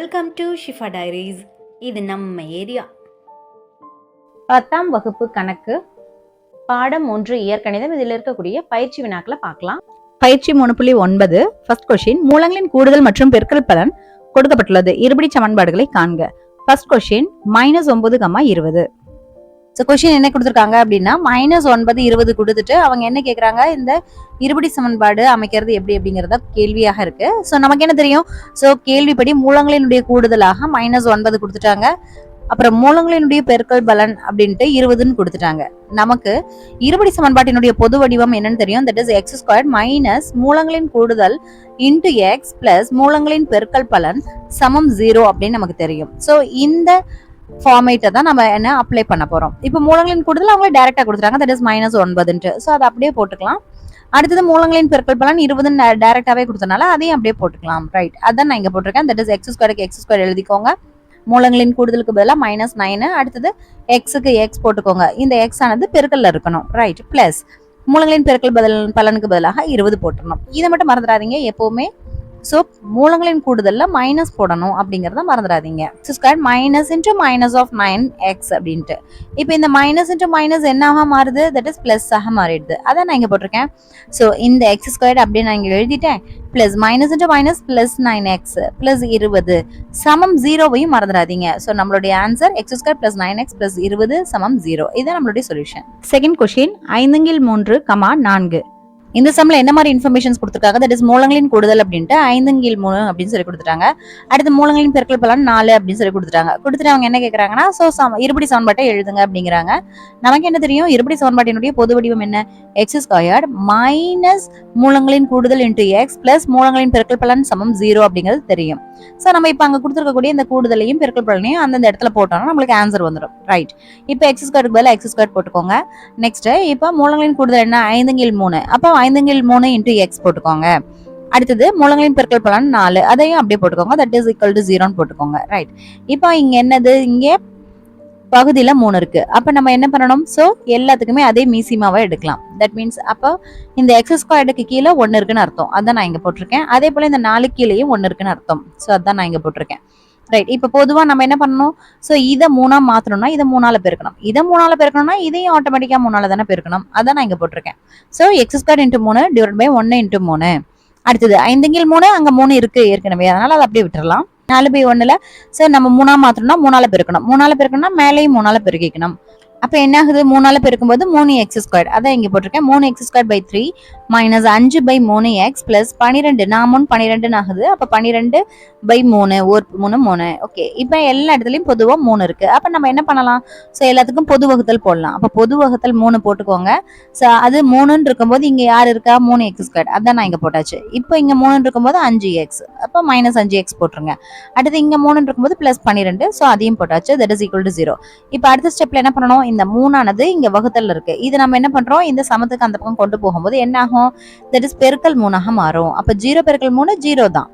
Welcome to Shifa diaries. இது நம்ம area. 10ஆம் வகுப்பு கணக்கு பாடம் 1 இயற்கணிதம். இதில் இருக்கக்கூடிய பயிற்சி வினாக்களை பார்க்கலாம். பயிற்சி 3.9 ஃபர்ஸ்ட் கொஸ்டின், மூலங்களின் கூடுதல் மற்றும் பெருக்கல் பலன் கொடுக்கப்பட்டுள்ளது. இருபடி சமன்பாடுகளை காண்க. First question -9, 20. கொஸ்டின் என்ன கொடுத்துருக்காங்க அப்படின்னா -9, 20 கொடுத்துட்டு அவங்க என்ன கேட்குறாங்க, இந்த இருபடி சமன்பாடு அமைக்கிறது எப்படி அப்படிங்கிறத கேள்வியாக இருக்கு. ஸோ நமக்கு என்ன தெரியும், ஸோ கேள்விப்படி மூலங்களினுடைய கூடுதலாக -9 கொடுத்துட்டாங்க. அப்புறம் மூலங்களினுடைய பெருக்கல் பலன் அப்படின்ட்டு 20ன்னு கொடுத்துட்டாங்க. நமக்கு இருபடி சமன்பாட்டினுடைய பொது வடிவம் என்னன்னு தெரியும். தட் இஸ் x² மைனஸ் மூலங்களின் கூடுதல் இன்டு எக்ஸ் பிளஸ் மூலங்களின் பெருக்கல் பலன் சமம் 0 அப்படின்னு நமக்கு தெரியும். ஸோ இந்த ஃபார்மேட்டை தான் நம்ம என்ன அப்ளை பண்ண போறோம். இப்போ மூலங்களின் கூடுதல் அவங்களே டைரக்டா கொடுத்துறாங்க. That is -9. ஸோ அதை அப்படியே போட்டுக்கலாம். அடுத்தது மூலங்களின் பெருக்கல் பலன் 20 டைரக்டாவே கொடுத்தனால அதையும் அப்படியே போட்டுக்கலாம். ரைட், அதான் நான் இங்க போட்டிருக்கேன். தட் இஸ் x² எழுதிக்கோங்க. மூலங்களின் கூடுதலுக்கு பதிலாக -9, அடுத்தது எக்ஸுக்கு எக்ஸ் போட்டுக்கோங்க. இந்த எக்ஸ் ஆனது பெருக்கல்ல இருக்கணும். ரைட், பிளஸ் மூலங்களின் பெருக்கல் பலனுக்கு பதிலாக 20 போட்டுடணும். இதை மட்டும் மறந்துடாதீங்க எப்பவுமே. ஸோ மூலங்களின் கூடுதல்ல மைனஸ் போடணும் அப்படிங்கிறத மறந்துடாதீங்க. x² மைனஸ் இன்டூ -9x அப்படின்ட்டு. இப்போ இந்த மைனஸ் இன்டூ மைனஸ் என்னவா மாறுது, தட் இஸ் பிளஸ் ஆக மாறிடுது. அதான் நான் இங்க போட்டிருக்கேன். ஸோ இந்த x² அப்படியே நான் இங்க எழுதிட்டேன். Plus minus into minus plus 9x plus 20 சமம் 0வையும் மறந்துடாதீங்க. ஸோ நம்மளுடைய answer x² plus 9x plus 20 சமம் 0. இதுதான் நம்மளுடைய சொல்யூஷன். Second question 5/3, 4. இந்த சம்ல என்ன மாதிரி இன்ஃபர்மேஷன்ஸ் கொடுத்துருக்காங்க, தட் இஸ் மூலங்களின் கூடுதல் அப்படின்ட்டு 5/3 அப்படின்னு சொல்லி கொடுத்துட்டாங்க. அடுத்து மூலங்களின் பெருக்கல் பலன் 4 அப்படின்னு சொல்லி கொடுத்துட்டாங்க. கொடுத்துட்டு அவங்க என்ன கேட்கறாங்கன்னா, ஸோ இருபடி சமன்பாட்டை எழுதுங்க அப்படிங்கிறாங்க. நமக்கு என்ன தெரியும், இருபடி சமன்பாட்டினுடைய பொது வடிவம் என்ன, x² மைனஸ் மூலங்களின் கூடுதல் இன்டு எக்ஸ் பிளஸ் மூலங்களின் பெருக்கல் பலன் சமம் 0 அப்படிங்கிறது தெரியும். ஸோ நம்ம இப்போ அங்கே கொடுத்துருக்கக்கூடிய இந்த கூடுதலையும் பெருக்கல் பலனையும் அந்தந்த இடத்துல போட்டோம்னா நம்மளுக்கு ஆன்சர் வந்துடும். ரைட், இப்போ x² பதிலாக x² போட்டுக்கோங்க. நெக்ஸ்ட் இப்போ மூலங்களின் கூடுதல் என்ன, 5/3. அப்போ 5/3 இன்டு எக்ஸ் போட்டுக்கோங்க. அடுத்தது மூலங்களின் பெருக்கல் பலன் 4, அதையும் அப்படியே போட்டுக்கோங்க. தட் இஸ் ஈக்குவல் டு 0ன்னு போட்டுக்கோங்க. ரைட், இப்போ இங்க என்னது, இங்கே பகுதியில 3 இருக்கு. அப்ப நம்ம என்ன பண்ணணும், சோ எல்லாத்துக்குமே அதே மீசிமாவா எடுக்கலாம். தட் மீன்ஸ் அப்போ இந்த x² கீழே 1 இருக்குன்னு அர்த்தம். அதான் நான் இங்க போட்டிருக்கேன். அதே போல இந்த 4 கீழேயும் 1 இருக்குன்னு அர்த்தம். சோ அதான் நான் இங்க போட்டிருக்கேன். ரைட், இப்ப பொதுவா நம்ம என்ன பண்ணணும், சோ இதை 3ஆ மாத்தணும்னா இதை 3ஆல பெருக்கணும். இதை 3ஆல பெருக்கணும்னா இதையும் ஆட்டோமேட்டிக்கா 3ஆல தானே பெருக்கணும். அதான் நான் இங்க போட்டிருக்கேன். So x² into 3 divide by 1 into 3. அடுத்தது 5/3, அங்க 3 இருக்கு ஏற்கனவே, அதனால அதை அப்படியே விட்டுறலாம். 4/1ல சோ நம்ம 3ஆ மாத்தணும்னா 3ஆல பெருக்கணும். 3ஆல பெருக்கணும்னா மேலேயும் 3ஆல பெருக்கிக்கணும். அப்ப என்ன ஆகுது, 3ஆல பெருக்கும்போது 3x², அதான் இங்க போட்டிருக்கேன். 3x²/3 மைனஸ் 5/3x பிளஸ் 12, 12 ஆகுது. அப்ப 12/3, 3. ஓகே, இப்ப எல்லா இடத்துலயும் பொதுவா 3 இருக்கு. அப்ப நம்ம என்ன பண்ணலாம், சோ எல்லாத்துக்கும் பொது வகுத்தல் போடலாம். அப்ப பொது வகுத்தல் 3 போட்டுக்கோங்க. சோ அது 3ன்னு இருக்கும்போது இங்க யார் இருக்கா, 3x², அதான் நான் இங்க போட்டாச்சு. இப்போ இங்க 3ன்னு இருக்கும்போது 5x, அப்ப -5x போட்டுருங்க. அடுத்து இங்க 3ன்னு இருக்கும்போது பிளஸ் 12, சோ அதையும் போட்டாச்சு. That is equal to 0. இப்ப அடுத்த ஸ்டெப்ல என்ன பண்ணணும், இந்த 3ஆனது இங்க வகுத்தல் இருக்கு. இது நம்ம என்ன பண்றோம், இந்த சமத்துக்கு அந்த பக்கம் கொண்டு போகும்போது என்ன ஆகும், தட் இஸ் பெருக்கல் 3ஆக மாறும். அப்ப 0 பெருக்கல் 3 0 தான்.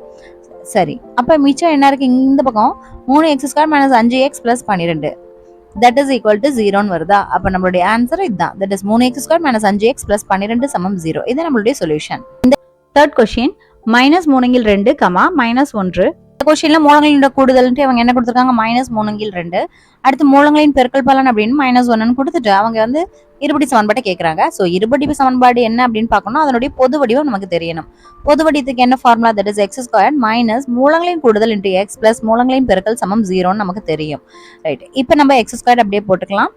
சரி, அப்ப மிச்சம் என்ன இருக்கு, இந்த பக்கம் 3x² minus 5x plus 12 that is equal to 0ன்னு வருதா. அப்ப நம்மளுடைய ஆன்சர் இதுதான். That is 3x² minus 5x plus 12 சமம் 0. இது நம்மளுடைய சொல்யூஷன். இந்த தேர்ட் கொஸ்டின் -3/2, -1. கொஸ்டின்ல மூலங்களின் கூடுதல்ன்ட்டு அவங்க என்ன கொடுத்துருக்காங்க, -3/2. அடுத்து மூலங்களின் பெருக்கல் பலன் அப்படின்னு -1ன்னு கொடுத்துட்டு அவங்க வந்து இருபடி சமன்பாட்டை கேட்கறாங்க. ஸோ இருபடி சமன்பாடு என்ன அப்படின்னு பார்க்கணும், அதனுடைய பொது வடிவம் நமக்கு தெரியணும். பொது வடிவத்துக்கு என்ன formula, that is x² minus மூலங்களின் கூடுதல் இன்டு எக்ஸ் பிளஸ் மூலங்களின் பெருக்கல் சமம் 0ன்னு நமக்கு தெரியும். ரைட், இப்போ நம்ம x² அப்படியே போட்டுக்கலாம்.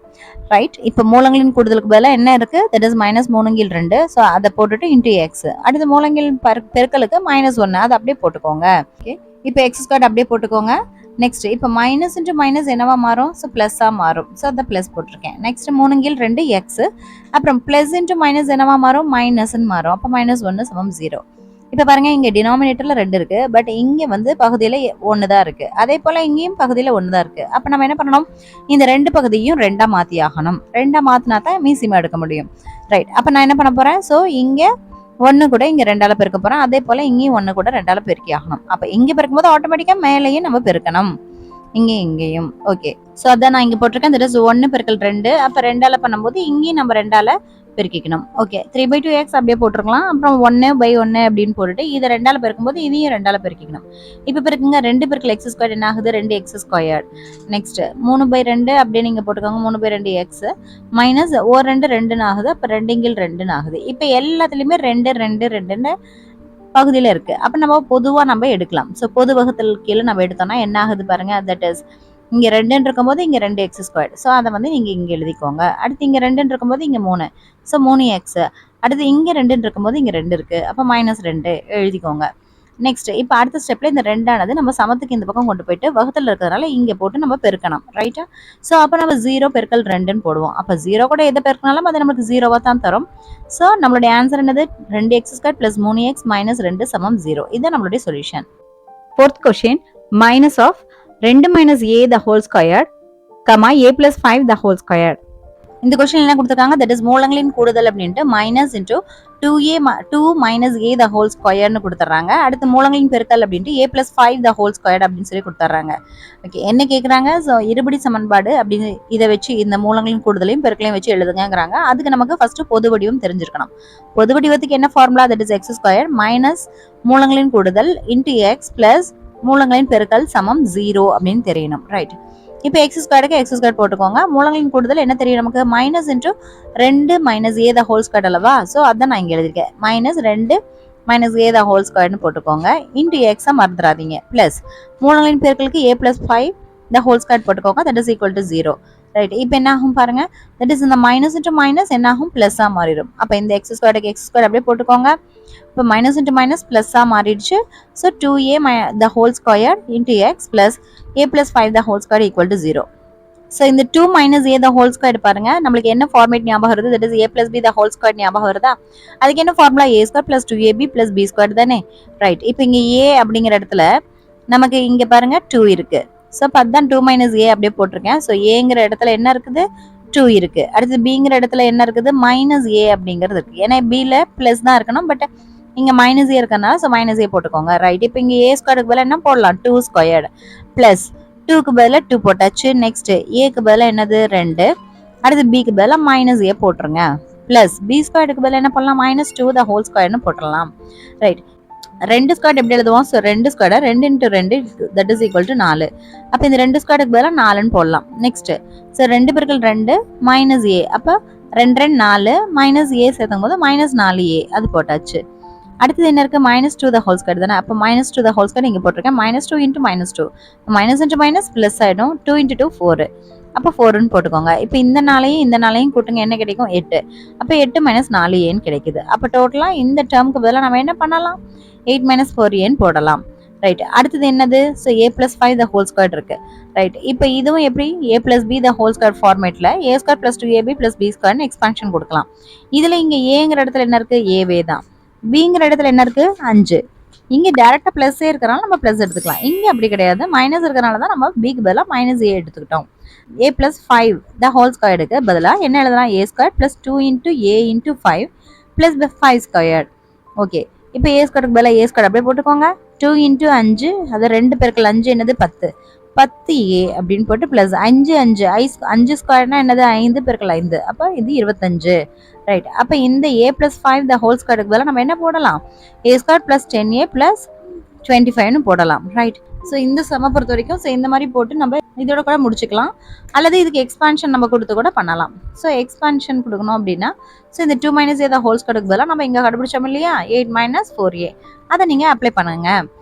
ரைட், இப்போ மூலங்களின் கூடுதலுக்கு பதிலாக என்ன இருக்கு, தட் இஸ் -3/2. ஸோ அதை போட்டுட்டு இன்டு எக்ஸ். அடுத்து மூலங்களின் பெருக்கலுக்கு -1, அதை அப்படியே போட்டுக்கோங்க. ஓகே, இப்போ x² அப்படியே போட்டுக்கோங்க. நெக்ஸ்ட் இப்போ மைனஸ் இன்டு மைனஸ் என்னவா மாறும், ஸோ பிளஸ்ஸா மாறும். ஸோ அதை பிளஸ் போட்டிருக்கேன். நெக்ஸ்ட் 3/2 எக்ஸ், அப்புறம் பிளஸ் இன்டு மைனஸ் என்னவா மாறும், மைனஸ்ன்னு மாறும். அப்போ -1 சமம் 0. இப்போ பாருங்க, இங்க டினாமினேட்டர்ல 2 இருக்கு, பட் இங்க வந்து பகுதியில 1 தான் இருக்கு. அதே போல இங்கேயும் பகுதியில 1 தான் இருக்கு. அப்ப நம்ம என்ன பண்ணணும், இந்த 2 பகுதியும் 2ஆ மாத்தி ஆகணும். 2ஆ மாத்தினா தான் மீசிமா எடுக்க முடியும். ரைட், அப்ப நான் என்ன பண்ண போறேன், ஸோ இங்க 1 கூட இங்க 2ஆல பெருக்க போறேன். அதே போல இங்கேயும் 1 கூட 2ஆல பெருக்கி ஆகணும். அப்ப இங்க பெருக்கும்போது ஆட்டோமேட்டிக்கா மேலேயும் நம்ம பெருக்கணும், இங்கேயும். ஓகே, சோ அதான் நான் இங்க போட்டிருக்கேன். தட் இஸ் 1 பெருக்கல் 2. அப்ப 2ஆல பண்ணும்போது இங்கேயும் நம்ம 2ஆல பெருக்கிக்கணும். ஓகே, 3/2x அப்படியே போட்டுருக்கலாம். அப்புறம் 1/1 அப்படின்னு போட்டுட்டு இதை 2ஆல் பெருக்கும்போது இதையும் 2ஆல் பெருக்கிக்கணும். இப்போ பெருக்குங்க, 2 பெருக்கல் x ஸ்கொயர் என்ன ஆகுது, 2x ஸ்கொயர்ட். நெக்ஸ்ட் 3/2 அப்படியே நீங்க போட்டுக்கோங்க, 3/2x மைனஸ் 2 2 ஆகுது. அப்போ 2 2 ஆகுது. இப்போ எல்லாத்துலயுமே 2 2 2 பகுதியில் இருக்கு. அப்போ நம்ம பொதுவாக நம்ம எடுக்கலாம். ஸோ பொது வகுத்தல் கீழே நம்ம எடுத்தோம்னா என்ன ஆகுது பாருங்க, தட் இஸ் இங்கே 2 இருக்கும்போது இங்கே 2x ஸ்கொயர். ஸோ அதை வந்து நீங்கள் இங்கே எழுதிக்கோங்க. அடுத்து இங்கே 2 இருக்கும்போது இங்கே 3, ஸோ 3x. அடுத்து இங்கே 2 இருக்கும்போது இங்கே 2 இருக்கு, அப்போ -2 எழுதிக்கோங்க. நெக்ஸ்ட் இப்போ அடுத்த ஸ்டெப்ல இந்த 2ஆனது நம்ம சமத்துக்கு இந்த பக்கம் கொண்டு போயிட்டு வகுத்தல் இருக்கிறதுனால இங்கே போட்டு நம்ம பெருக்கணும், ரைட்டா? ஸோ அப்போ நம்ம 0 பெருக்கல் 2ன்னு போடுவோம். அப்போ 0 கூட எதை பெருக்கினாலும் அது நமக்கு 0வா தான் தரும். ஸோ நம்மளுடைய ஆன்சர் என்னது, 2x square plus 3x minus 2 சமம் 0. இதுதான் நம்மளுடைய solution. Fourth question, minus of 2 minus a the whole squared, a plus 5 the whole squared. இந்த கொஸ்டின் என்ன கொடுத்துருக்காங்க, தட் இஸ் மூலங்களின் கூடுதல் அப்படின்ட்டு minus into 2 minus a the whole squaredனு கொடுத்துட்றாங்க. அடுத்து மூலங்களின் பெருக்கல் அப்படின்ட்டு a plus 5 the whole squared அப்படின்னு சொல்லி கொடுத்துட்றாங்க. ஓகே, என்ன கேட்குறாங்க, ஸோ இருபடி சமன்பாடு அப்படின்னு இதை வச்சு இந்த மூலங்களின் கூடுதலையும் பெருக்கலையும் வச்சு எழுதுங்கிறாங்க. அதுக்கு நமக்கு ஃபர்ஸ்ட் பொது வடிவம் தெரிஞ்சிருக்கணும். பொது வடிவத்துக்கு என்ன formula, that is x square minus மூலங்களின் கூடுதல் இன்ட்டு எக்ஸ் பிளஸ் மூலங்களின் பெருக்கல் சமம் 0 அப்படின்னு தெரியணும், ரைட்? இப்போ x ஸ்கொயருக்கு x ஸ்கொயர் போட்டுக்கோங்க. மூலங்களின் கூடுதல் என்ன தெரியும் நமக்கு, minus into 2 minus a the whole squared அல்லவா? ஸோ அதான் நான் இங்கே எழுதிருக்கேன், minus 2 minus a the whole squaredனு போட்டுக்கோங்க. இன்டூ எக்ஸை மறந்துடாதீங்க. பிளஸ் மூலங்களின் பெருக்கலுக்கு a plus 5 the whole squared போட்டுக்கோங்க, that is equal to 0, right? இப்போ என்ன ஆகும் பாருங்க, தட் இஸ் இந்த மைனஸ் இன்டூ மைனஸ் என்ன ஆகும், பிளஸ்ஸாக மாறிடும். அப்போ இந்த x ஸ்கொயருக்கு x ஸ்கொயர் அப்படியே போட்டுக்கோங்க. இப்போ மைனஸ் இன்ட்டு மைனஸ் பிளஸ்ஸாக மாறிடுச்சு. So 2a the whole square into X plus a plus 5 the whole square equal to 0. So இந்த 2 minus a the whole square பாருங்க, நம்மளுக்கு என்ன ஃபார்மேட் ஞாபகம் வருது, that is a plus b the whole square ஞாபகம் வருதா? அதுக்கு என்ன formula, a square plus 2ab plus b square தானே, ரைட்? இப்போ இங்கே a அப்படிங்கிற இடத்துல நமக்கு இங்கே பாருங்க 2 இருக்கு. ஸோ அப்போ அதுதான் 2 மைனஸ் a அப்படியே போட்டிருக்கேன். ஸோ ஏங்கிற இடத்துல என்ன இருக்குது, 2 இருக்கு. அடுத்து பிங்கிற இடத்துல என்ன இருக்குது, மைனஸ் a அப்படிங்கிறது இருக்கு. ஏன்னா பியில் பிளஸ் தான் இருக்கணும், பட் இங்கே மைனஸ் ஏ இருக்கனால ஸோ மைனஸ் ஏ போட்டுக்கோங்க, ரைட்? இப்போ இங்கே ஏ ஸ்கொயருக்கு பதிலாக என்ன போடலாம், 2 ஸ்கொயர்டு பிளஸ் 2க்கு பதிலாக 2 போட்டாச்சு. நெக்ஸ்ட் ஏக்கு பதிலாக என்னது 2, அடுத்து பிக்கு பதிலாக மைனஸ் ஏ போட்டுருங்க. பிளஸ் பி ஸ்கொயருக்கு பதிலாக என்ன பண்ணலாம், -2 the whole squareனு போட்டுடலாம், ரைட்? 2 ஸ்கொயர் எப்படி எழுதுவோம், so 2 square 2 into 2 that is equal to 4. அப்போ இந்த 2 ஸ்கொயருக்கு பதிலாக 4ன்னு போடலாம். நெக்ஸ்ட் ஸோ 2 பெருக்கல் 2 மைனஸ் ஏ, அப்போ 2 2 4 மைனஸ் ஏ சேர்த்தும் போது -4a அது போட்டாச்சு. அடுத்தது என்ன இருக்கு, -2 the whole square தானே. அப்போ -2 the whole square இங்கே போட்டிருக்கேன். -2 into -2 minus into minus plus ஆகிடும். 2 இன்ட்டு 2 4, அப்போ 4ன்னு போட்டுக்கோங்க. இப்போ இந்த நாளையும் கூட்டுங்க, என்ன கிடைக்கும், 8. அப்போ 8 மைனஸ் 4aன்னு கிடைக்குது. அப்போ டோட்டலாக இந்த டேர்முக்கு பதிலாக நம்ம என்ன பண்ணலாம், 8 மைனஸ் 4aன்னு போடலாம், ரைட்? அடுத்தது என்னது, so a plus 5 the whole square இருக்கு, ரைட்? இப்போ இதுவும் எப்படி, a plus b the whole square ஃபார்மேட்டில் a square plus 2ab plus b ஸ்கொயர்னு எக்ஸ்பான்ஷன் கொடுக்கலாம். இதில் இங்கே ஏங்கிற இடத்துல என்ன இருக்கு, ஏவே தான். பிங்கிற இடத்துல என்ன இருக்கு, 5. இங்கே டேரெக்டாக ப்ளஸ்ஸே இருக்கிறனால நம்ம ப்ளஸ் எடுத்துக்கலாம். இங்கே அப்படி கிடையாது, மைனஸ் இருக்கிறனால தான் நம்ம பிக்கு பதிலாக மைனஸ் ஏ எடுத்துக்கிட்டோம். a plus 5 the whole squareக்கு பதிலாக என்ன எழுதலாம், a square plus 2 into a into 5 plus 5 square. Okay, இப்போ a ஸ்கொயருக்கு பதிலாக a ஸ்கொயர் அப்படியே போட்டுக்கோங்க. 2 இன்ட்டு 5, அது 2 பெருக்கல் 5 என்னது 10, 10a அப்படின்னு போட்டு பிளஸ் 5 ஸ்கொயர்னா என்னது 5 பெருக்கல் 5, அப்போ இது 25, ரைட்? அப்போ இந்த a plus 5 the whole squareக்கு பதிலாக நம்ம என்ன போடலாம், a square plus 10a plus 25னு போடலாம், ரைட்? ஸோ இந்த சம பொறுத்த வரைக்கும் ஸோ இந்த மாதிரி போட்டு நம்ம இதோட கூட முடிச்சுக்கலாம், அல்லது இதுக்கு எக்ஸ்பான்ஷன் நம்ம கொடுத்து கூட பண்ணலாம். ஸோ எக்ஸ்பான்ஷன் கொடுக்கணும் அப்படின்னா ஸோ இந்த 2 மைனஸ் a the whole squareக்கு பதிலாக நம்ம இங்கே கண்டுபிடிச்சோம் இல்லையா, 8 மைனஸ் 4a, அதை நீங்கள் அப்ளை பண்ணுங்க.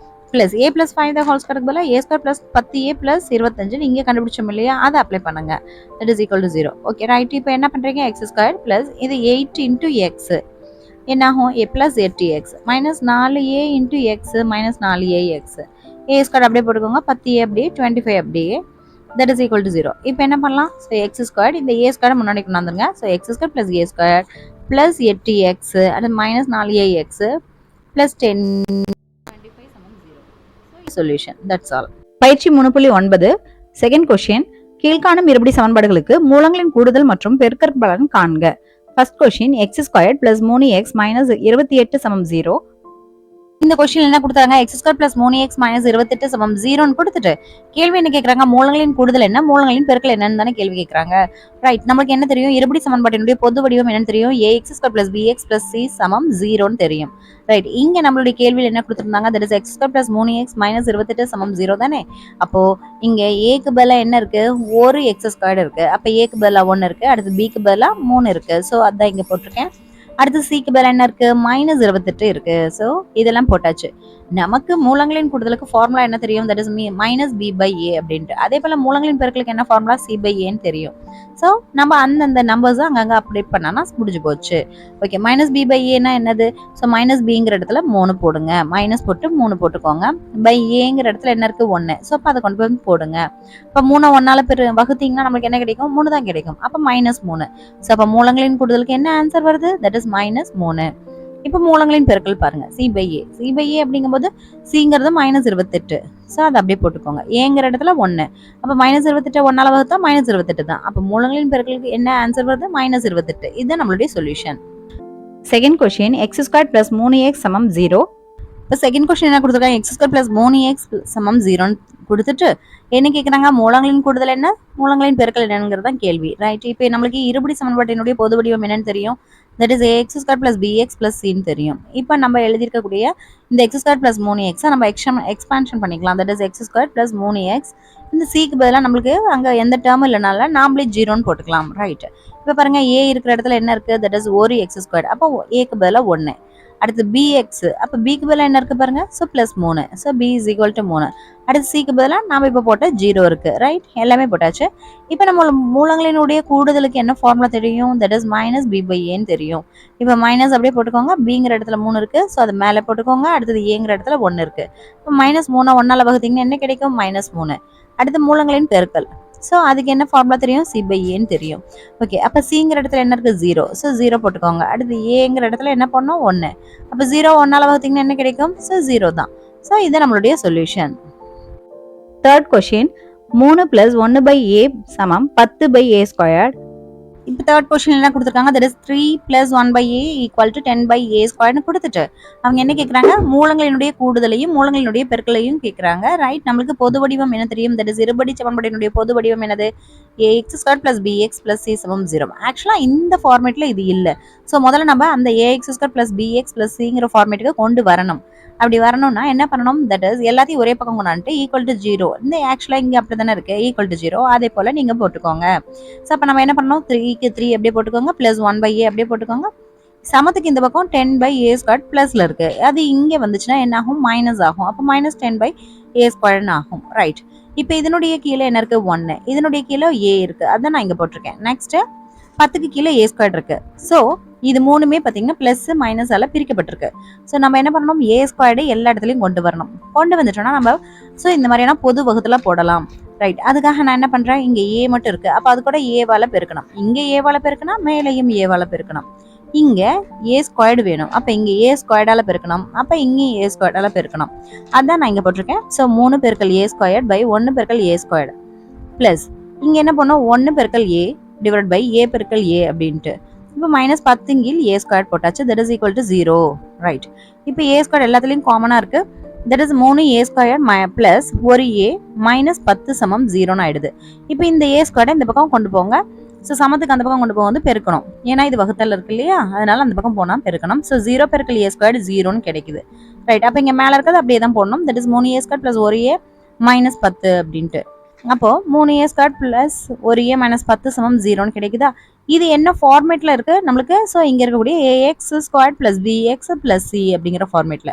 Plus a plus 5 the whole squareக்கு பதிலாக a square plus 10a plus 25 இங்கே கண்டுபிடிச்சோம் இல்லையா, அதை அப்ளை பண்ணுங்க, that is equal to 0. Okay, right? இப்போ என்ன பண்ணுறீங்க, எக்ஸ் ஸ்கொயர் பிளஸ் இது 8 இன்ட்டு எக்ஸ் என்ன ஆகும், a plus 8x minus 4a into X minus 4ax, a square அப்படியே போட்டுக்கோங்க, 10a அப்படியே 25 அப்படியே, தட் இஸ் ஈக்குவல் டு 0. இப்போ என்ன பண்ணலாம், ஸோ எக்ஸ் ஸ்கொயர் இந்த a ஸ்கொயர் முன்னாடி கொண்டு வந்துருங்க. So X square plus a square plus 8x அது minus 4ax plus 10 solution, that's all. பயிற்சி 3.9 செகண்ட் கொஸ்டின், கீழ்காணும் இருபடி சமன்பாடுகளுக்கு மூலங்களின் கூடுதல் மற்றும் பெருக்கற் பலன் காண்க. First question, x square plus 3x minus 28 சமம் 0. இந்த கொஸ்டின் என்ன கொடுத்தாங்க, X square plus 3x minus 28 சமம் 0ன்னு கொடுத்துட்டு கேள்வி என்ன கேட்கறாங்க, மூலங்களின் கூடுதல் என்ன, மூலங்களின் பெருக்கல் என்னன்னு தானே கேள்வி கேட்கறாங்க. ரைட், நமக்கு என்ன தெரியும், இருபடி சமன்பாட்டினுடைய பொது வடிவம் என்னன்னு தெரியும், ax square plus bx plus c சமம் 0ன்னு தெரியும். ரைட், இங்க நம்மளுடைய கேள்வியில் என்ன கொடுத்திருந்தாங்க, that is X square plus 3x minus 28 சமம் 0 தானே. அப்போ இங்க ஏக்கு பதிலா என்ன இருக்கு, ஒரு எக்ஸ் ஸ்கொயர் இருக்கு. அப்ப ஏக்கு பதிலா 1 இருக்கு, அடுத்து பிக்கு பதிலா 3 இருக்கு. ஸோ அதான் இங்க போட்டிருக்கேன். அடுத்து சிக்கு பதிலா என்ன இருக்கு, மைனஸ் 28 இருக்கு. ஸோ இதெல்லாம் போட்டாச்சு. நமக்கு மூலங்களின் கூடுதலுக்கு ஃபார்முலா என்ன தெரியும், that is minus B by A அப்படின்ட்டு. அதே போல மூலங்களின் பெருக்கலுக்கு என்ன ஃபார்முலா, சி பை ஏன்னு தெரியும். ஸோ நம்ம அந்தந்த நம்பர்ஸ் அங்கங்க அப்டேட் பண்ணா முடிஞ்சு போச்சு. ஓகே, மைனஸ் பி பை ஏன்னா என்னது, ஸோ மைனஸ் பிங்கிற இடத்துல 3 போடுங்க, மைனஸ் போட்டு 3 போட்டுக்கோங்க. பை ஏங்கிற இடத்துல என்ன இருக்கு, 1. ஸோ அப்போ அதை கொண்டு போய் போடுங்க. இப்போ 3 1 வகுத்தீங்கன்னா நமக்கு என்ன கிடைக்கும், 3 தான் கிடைக்கும். அப்போ மைனஸ் 3. ஸோ அப்போ மூலங்களின் கூடுதலுக்கு என்ன ஆன்சர் வருது, தட் இஸ் மைனஸ் 3. இப்போ மூலங்களின் பெருக்கல் பாருங்க, C by A. C by A அப்படிங்கும்போது சிங்கிறது மைனஸ் 28. ஸோ அதை அப்படியே போட்டுக்கோங்க. ஏங்கிற இடத்துல 1. அப்போ மைனஸ் 28 1ஆல வகுத்தா மைனஸ் 28 தான். அப்போ மூலங்களின் பெருக்கலுக்கு என்ன ஆன்சர் வருது, மைனஸ் 28. இதுதான் நம்மளுடைய solution. Second question, X square plus 3x சமம் 0. இப்போ செகண்ட் கொஸ்டின் என்ன கொடுத்துருக்காங்க, எக்ஸ் ஸ்கொயர் பிளஸ் 3x சமம் 0ன்னு கொடுத்துட்டு என்ன கேட்குறாங்க, மூலங்களின் கூடுதல் என்ன, மூலங்களின் பெருக்கல் என்னங்கிறது தான் கேள்வி. ரைட், இப்போ நம்மளுக்கு இருபடி சமன்பாட்டினுடைய பொது வடிவம் என்னன்னு தெரியும், that is A X square plus px plus சின்னு தெரியும். இப்போ நம்ம எழுதியிருக்கக்கூடிய இந்த எக்ஸ் ஸ்கொயர் பிளஸ் 3x நம்ம எக்ஸ்பான்ஷன் பண்ணிக்கலாம். That is X square plus 3x. இந்த சிக்கு பதிலாக நம்மளுக்கு அங்கே எந்த டேர்ம் இல்லைனால நாமளே 0ன்னு போட்டுக்கலாம். ரைட், இப்போ பாருங்க, ஏ இருக்கிற இடத்துல என்ன இருக்கு, தட் இஸ் ஒரு எக்ஸ் ஸ்கொயர். அப்போ ஏக்கு பதிலாக 1. அடுத்து bx, அப்போ பிக்கு பதிலாக என்ன இருக்கு பாருங்க, so plus 3. So b is equal to 3. அடுத்து சிக்கு பதிலாக நாம இப்போ போட்ட 0 இருக்கு. ரைட், எல்லாமே போட்டாச்சு. இப்போ நம்ம மூலங்களினுடைய கூடுதலுக்கு என்ன ஃபார்முலா தெரியும், that is minus B by ஏன்னு தெரியும். இப்போ மைனஸ் அப்படியே போட்டுக்கோங்க, பிங்கிற இடத்துல 3 இருக்கு. ஸோ அது மேலே போட்டுக்கோங்க. அடுத்தது ஏங்கிற இடத்துல 1 இருக்கு. இப்போ மைனஸ் 3 1ஆல வகுத்தீங்கன்னா என்ன கிடைக்கும், மைனஸ் 3. அடுத்து மூலங்களின் பெருக்கல். ஸோ அதுக்கு என்ன ஃபார்முலா தெரியும், சி பை ஏன்னு தெரியும். ஓகே, அப்போ சிங்கிற இடத்துல என்ன இருக்கு, 0. ஸோ 0 போட்டுக்கோங்க. அடுத்து ஏங்கிற இடத்துல என்ன பண்ணோம், 1. அப்போ 0 1ஆல வகுத்தீங்கன்னா என்ன கிடைக்கும், ஸோ 0 தான். ஸோ இது நம்மளுடைய solution. Third question, 3 plus 1 by A சமம் 10 பை ஏ ஸ்கொயர். இப்போ தேர்ட் கொஸ்டின் என்ன கொடுத்துருக்காங்க, that is 3 plus 1 by A equal to 10 by A ஸ்கொயர்னு கொடுத்துட்டு அவங்க என்ன கேட்குறாங்க, மூலங்களினுடைய கூடுதலையும் மூலங்களினுடைய பெருக்கலையும் கேட்குறாங்க. ரைட், நம்மளுக்கு பொது வடிவம் என்ன தெரியும், தட் இஸ் இருபடி சமன்பாட்டினுடைய பொது வடிவம் என்னது, a x square plus px plus c சமம் 0. ஆக்சுவலாக இந்த ஃபார்மேட்டில் இது இல்லை. ஸோ முதல்ல நம்ம அந்த A X square plus px plus சிங்கிற ஃபார்மேட்டுக்கு கொண்டு வரணும். அப்படி வரணும்னா என்ன பண்ணணும், தட் இஸ் எல்லாத்தையும் ஒரே பக்கம் கொண்டாந்துட்டு ஈக்குவல் டு 0. இந்த ஆக்சுவலாக இங்கே அப்படி தானே இருக்கு, ஈக்குவல் டு 0. அதே போல் நீங்கள் போட்டுக்கோங்க. ஸோ அப்போ நம்ம என்ன பண்ணணும், 3க்கு 3 அப்படியே போட்டுக்கோங்க, பிளஸ் 1 பை ஏ அப்படியே போட்டுக்கோங்க. சமத்துக்கு இந்த பக்கம் 10 பை ஏ ஸ்கொயர் பிளஸ்ல இருக்கு. அது இங்கே வந்துச்சுன்னா என்ன ஆகும், மைனஸ் ஆகும். அப்போ மைனஸ் 10 பை ஏ ஸ்கொயர்னு ஆகும். ரைட், இப்போ இதனுடைய கீழே என்ன இருக்கு, 1. இதனுடைய கீழே ஏ இருக்கு, அதான் நான் இங்கே போட்டிருக்கேன். நெக்ஸ்ட் 10க்கு கீழே ஏ ஸ்கொயர் இருக்கு. ஸோ இது மூணுமே பார்த்தீங்கன்னா பிளஸ் மைனஸால பிரிக்கப்பட்டிருக்கு. ஸோ நம்ம என்ன பண்ணணும், ஏ ஸ்கொயர்டு எல்லா இடத்துலையும் கொண்டு வரணும். கொண்டு வந்துட்டோம்னா நம்ம ஸோ இந்த மாதிரியான பொது வகுத்துல போடலாம். ரைட், அதுக்காக நான் என்ன பண்றேன், இங்க ஏ மட்டும் இருக்கு. அப்போ அது கூட ஏவால பெருக்கணும். இங்க ஏவால பெருக்கணும், மேலையும் ஏவால பெருக்கணும். இங்க ஏ ஸ்கொயர்டு வேணும். அப்ப இங்க ஏ ஸ்கொயர்டால பெருக்கணும். அப்ப இங்கேயும் ஏ ஸ்கொயர்டால பெருக்கணும். அதான் நான் இங்க போட்டிருக்கேன். ஸோ 3 பெருக்கல் ஏ ஸ்கொயர்ட் பை 1 பெருக்கல் ஏ ஸ்கொயர்டு பிளஸ் இங்க என்ன பண்ணோம், 1 பெருக்கல் ஏ டிவைட் பை ஏ பெருக்கல் ஏ அப்படின்ட்டு. இப்போ மைனஸ் 10 கீழ் ஏ ஸ்கொயர் போட்டாச்சு, that is equal to 0. Right, இப்போ ஏ ஸ்கொயர் எல்லாத்துலேயும் காமனாக இருக்கு. That is 3 A square plus ஒரு ஏ மைனஸ் 10 சமம் 0ன்னு ஆயிடுது. இப்போ இந்த ஏ ஸ்கொயரை இந்த பக்கம் கொண்டு போங்க. ஸோ சமத்துக்கு அந்த பக்கம் கொண்டு போக வந்து பெருக்கணும். ஏன்னா இது வகுத்தல் இருக்கு இல்லையா, அதனால அந்த பக்கம் போனால் பெருக்கணும். ஸோ 0 பெருக்கல் ஏ ஸ்கொயர் 0ன்னு கிடைக்குது. ரைட், அப்போ இங்கே மேலே இருக்கிறது அப்படியே தான் போடணும். That is 3 A square plus ஒரு ஏ மைனஸ் 10 அப்படின்ட்டு. அப்போ 3 ஏ ஸ்கொயர் பிளஸ் ஒரு ஏ மைனஸ் 10 சமம் 0ன்னு கிடைக்குதா. இது என்ன ஃபார்மேட்ல இருக்கு நம்மளுக்கு, ஸோ இங்க இருக்கக்கூடிய a x square plus px plus c அப்படிங்கிற ஃபார்மேட்ல.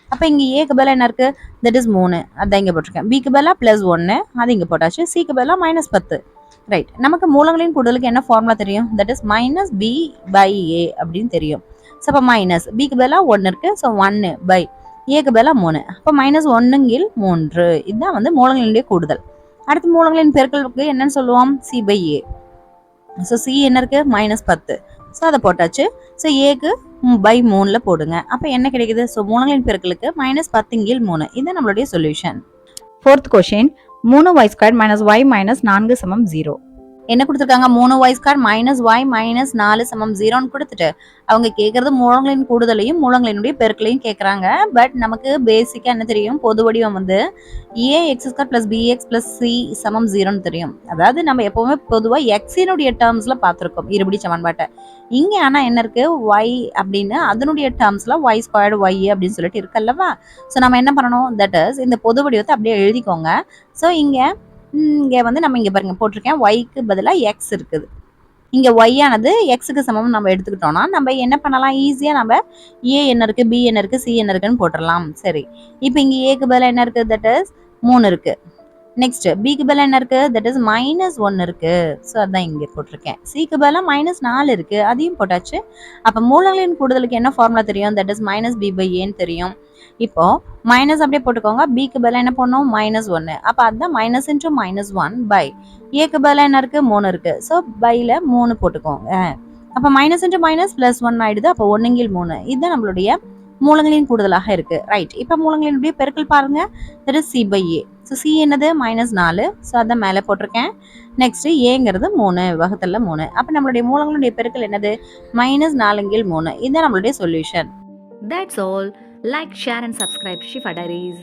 அப்போ இங்க ஏக்கு பதிலாக என்ன இருக்கு, தட் இஸ் 3, அதான் இங்க போட்டிருக்கேன். பிக்கு பதிலாக பிளஸ் 1, அது இங்க போட்டாச்சு. சிக்கு பதிலாக மைனஸ் 10. ரைட், நமக்கு மூலங்களின் கூடுதலுக்கு என்ன ஃபார்முலா தெரியும், that is minus B by A அப்படின்னு தெரியும். ஸோ அப்போ மைனஸ் பிக்கு பதிலாக 1 இருக்கு. ஸோ 1 பை ஏக்கு பதிலாக 3. அப்போ மைனஸ் 1 3. இதுதான் வந்து மூலங்களினுடைய கூடுதல். அடுத்து மூலங்களின் பெருக்கலுக்கு என்னன்னு சொல்லுவோம், c by a. So c என்ன இருக்கு, மைனஸ் 10. ஸோ அதை போட்டாச்சு. ஸோ ஏக்கு பை 3ல போடுங்க. அப்போ என்ன கிடைக்குது, ஸோ மூலங்களின் பெருக்கலுக்கு மைனஸ் 10 கீழ் 3. இது நம்மளுடைய solution. Fourth question, 3y square minus y minus 4 சமம் 0. என்ன கொடுத்துருக்காங்க, 3y² மைனஸ் y மைனஸ் 4 சமம் 0ன்னு கொடுத்துட்டு அவங்க கேட்கறது மூலங்களின் கூடுதலையும் மூலங்களினுடைய பெருக்கலையும் கேட்குறாங்க. பட் நமக்கு பேசிக்காக என்ன தெரியும், பொது வடிவம் வந்து ax² + bx + c சமம் 0ன்னு தெரியும். அதாவது நம்ம எப்பவுமே பொதுவாக எக்ஸினுடைய டேர்ம்ஸ்ல பார்த்துருக்கோம் இருபடி சமன்பாட்டை. இங்கே ஆனால் என்ன இருக்கு, y அப்படின்னு அதனுடைய டேர்ம்ஸ்ல y² y அப்படின்னு சொல்லிட்டு இருக்கல்லவா. ஸோ நம்ம என்ன பண்ணணும், தட் இஸ் இந்த பொது வடிவத்தை அப்படியே எழுதிக்கோங்க. ஸோ இங்கே வந்து நம்ம இங்கே பாருங்க போட்டிருக்கேன், ஒய்க்கு பதிலாக எக்ஸ் இருக்குது. இங்கே ஒய் ஆனது எக்ஸுக்கு சமம் நம்ம எடுத்துக்கிட்டோம்னா நம்ம என்ன பண்ணலாம், ஈஸியாக நம்ம ஏ என்ன இருக்குது, பி என்ன இருக்குது, சி என்ன இருக்குன்னு போட்டுடலாம். சரி, இப்போ இங்கே ஏக்கு பதிலாக என்ன இருக்குது, தட் இஸ் 3 இருக்குது. நெக்ஸ்ட் பிக்கு பதிலாக என்ன இருக்குது, தட் இஸ் -1 இருக்குது. ஸோ அதான் இங்கே போட்டிருக்கேன். சிக்கு பதிலாக -4 இருக்குது, அதையும் போட்டாச்சு. அப்போ மூலங்களின் கூடுதலுக்கு என்ன ஃபார்முலா தெரியும், தட் இஸ் -b/aன்னு தெரியும். இப்போ மைனஸ் அப்படியே போட்டுக்கோங்க, பிக்கு பதிலாக என்ன பண்ணணும், -1. அப்போ அதுதான் -(-1) பை ஏக்கு பதிலாக என்ன இருக்குது, 3 இருக்குது. ஸோ பையில் 3 போட்டுக்கோங்க. அப்போ -(-1) ஆயிடுது. அப்போ 1/3 இதுதான் நம்மளுடைய மூலங்களின் கூடுதலாக இருக்கு. ரைட், இப்போ மூலங்களினுடைய பெருக்கல் பாருங்க, that is c/a. So C என்னது -4. ஸோ அதான் மேலே போட்டிருக்கேன். நெக்ஸ்ட் ஏங்கிறது 3 வகுத்தல்ல 3. அப்போ நம்மளுடைய மூலங்களுடைய பெருக்கல் என்னது, -4/3. இதுதான் நம்மளுடைய solution. That's all. Like, share and subscribe Shifa Diaries.